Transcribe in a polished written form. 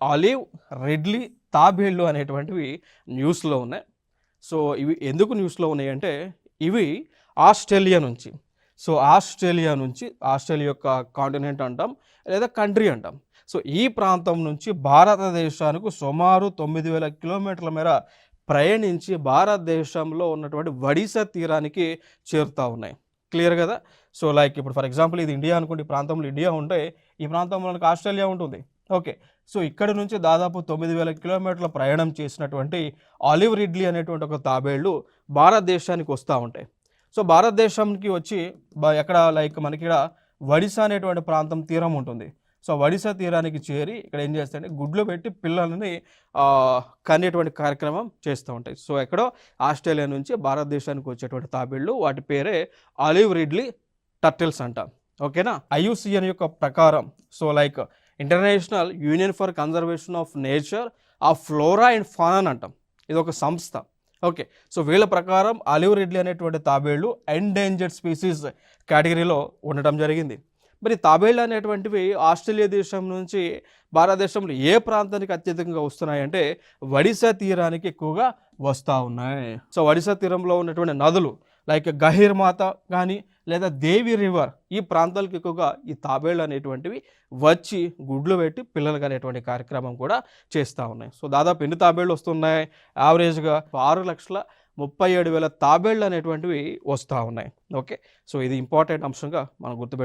Olive Ridley తాబేళ్లు అనేటువంటివి న్యూస్లో ఉన్నాయి. సో ఇవి ఎందుకు న్యూస్లో ఉన్నాయంటే ఇవి ఆస్ట్రేలియా నుంచి, ఆస్ట్రేలియా యొక్క కాంటినెంట్ అంటాం లేదా కంట్రీ అంటాం. సో ఈ ప్రాంతం నుంచి భారతదేశానికి సుమారు 9,000 కిలోమీటర్ల మేర ప్రయాణించి భారతదేశంలో ఉన్నటువంటి ఒడిశా తీరానికి చేరుతూ ఉన్నాయి. క్లియర్ కదా? సో లైక్ ఇప్పుడు ఫర్ ఎగ్జాంపుల్ ఇది ఇండియా అనుకోండి, ఈ ప్రాంతంలో ఇండియా ఉంటే ఈ ప్రాంతంలో మనకు ఆస్ట్రేలియా ఉంటుంది. ఓకే, సో ఇక్కడ నుంచి దాదాపు 9,000 కిలోమీటర్ల ప్రయాణం చేసినటువంటి ఆలివ్ రిడ్లీ అనేటువంటి ఒక తాబేళ్లు భారతదేశానికి వస్తూ ఉంటాయి. సో భారతదేశానికి వచ్చి ఎక్కడ లైక్ మనకి ఇక్కడ ఒడిశా అనేటువంటి ప్రాంతం తీరం ఉంటుంది. సో ఒడిశా తీరానికి చేరి ఇక్కడ ఏం చేస్తాయంటే గుడ్లు పెట్టి పిల్లలని కనేటువంటి కార్యక్రమం చేస్తూ ఉంటాయి. సో ఎక్కడో ఆస్ట్రేలియా నుంచి భారతదేశానికి వచ్చేటువంటి తాబేళ్లు, వాటి పేరే ఆలివ్ రిడ్లీ టర్టిల్స్ అంటాం. ఓకేనా? IUCN యొక్క ప్రకారం so like international union for conservation of nature of flora and fauna అంటాం. ఇది ఒక సంస్థ. ఓకే, సో వీళ్ళ ప్రకారం ఆలివ్ రిడ్లీ అనేటువంటి తాబేళ్లు ఎండేంజర్డ్ స్పీసీస్ కేటగిరీలో ఉండటం జరిగింది. మరి తాబేళ్లు అనేటువంటివి ఆస్ట్రేలియా దేశం నుంచి భారతదేశంలో ఏ ప్రాంతానికి అత్యధికంగా వస్తున్నాయంటే ఒడిశా తీరానికి ఎక్కువగా వస్తూ ఉన్నాయి. సో ఒడిశా తీరంలో ఉన్నటువంటి నదులు లైక్ గహీర్మాత కానీ లేదా దేవి రివర్, ఈ ప్రాంతాలకు ఎక్కువగా ఈ తాబేళ్లు అనేటువంటివి వచ్చి గుడ్లు పెట్టి పిల్లలు అనేటువంటి కార్యక్రమం కూడా చేస్తూ ఉన్నాయి. సో దాదాపు ఎన్ని తాబేళ్లు వస్తున్నాయి? యావరేజ్గా 6,37,000 తాబేళ్లు అనేటువంటివి వస్తూ ఉన్నాయి. ఓకే, సో ఇది ఇంపార్టెంట్ అంశంగా మనం గుర్తుపెట్టుకోవాలి.